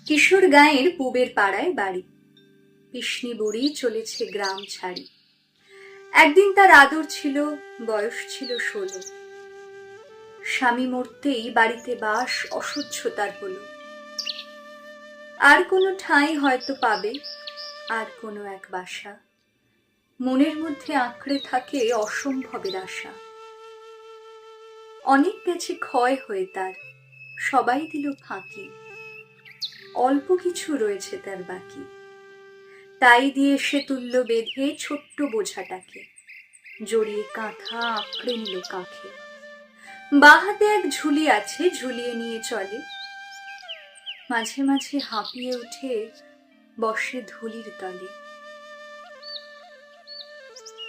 কিশোর গাঁয়ের পুবের পাড়ায় বাড়ি। পিসনি বুড়ি চলেছে গ্রাম ছাড়ি। একদিন তার আদর ছিল, বয়স ছিল 16। স্বামী মরতেই বাড়িতে বাস অসহ্য তার হলো। আর কোনো ঠাঁই হয়তো পাবে, আর কোনো এক বাসা। মনের মধ্যে আঁকড়ে থাকে অসম্ভবের আশা। অনেক গেছে ক্ষয় হয়ে তার, সবাই দিল ফাঁকি। অল্প কিছু রয়েছে তার বাকি। তাই দিয়ে সে তুল্য বেঁধে ছোট্ট বোঝাটাকে, জড়িয়ে কাঁথা আঁকড়ে নিল কাঁখে। বাঁ হাতে এক ঝুলি আছে, ঝুলিয়ে নিয়ে চলে। মাঝে মাঝে হাঁপিয়ে উঠে বসে ধুলির তলে।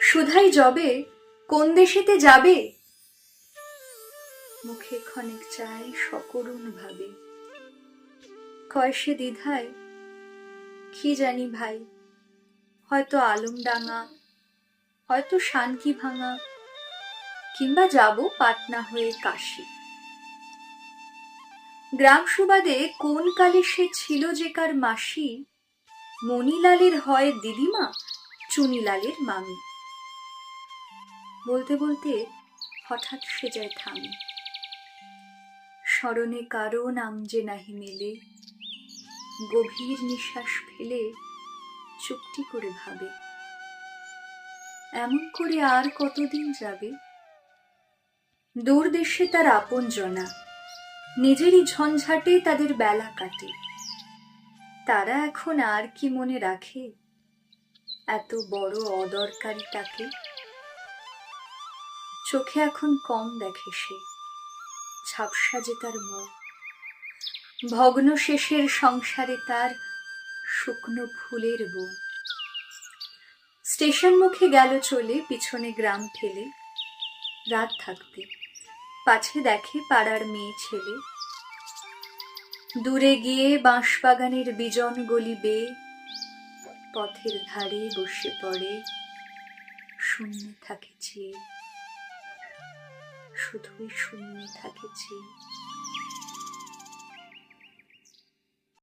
শুধাই যবে কোন দেশেতে যাবে, মুখে ক্ষণিক চায় সকরুণ ভাবে। কয় সে দ্বিধায়, কি জানি ভাই, হয়তো আলমডাঙ্গা, হয়তো শানকি ভাঙা, কিংবা যাব পাটনা হয়ে কাশি। গ্রাম সুবাদে কোন কালে সে ছিল যে কার মাসি, মণিলালের হয় দিদিমা, চুনিলালের মামি। বলতে বলতে হঠাৎ সে যায় থামে। স্মরণে কারো নাম যে নাহি মেলে, গভীর নিঃশ্বাস ফেলে চুপটি করে ভাবে, এমন করে আর কতদিন যাবে। দূর দেশে তার আপন জনা, নিজেরই ঝঞ্ঝাটে তাদের বেলা কাটে। তারা এখন আর কি মনে রাখে এত বড় অদরকারিটাকে। চোখে এখন কম দেখে সে, ঝাপসা যে তার মুখ। ভগ্ন শেষের সংসারে তার শুকনো ফুলের বন। স্টেশন মুখে গেল চলে, পিছনে গ্রাম ফেলে। রাত থাকতে পাছে দেখে পাড়ার মেয়ে ছেলে। দূরে গিয়ে বাঁশবাগানের বিজন গলি বেয়ে পথের ধারে বসে পড়ে, শূন্য থাকে চেয়ে, শুধুই শূন্য থাকে চেয়ে।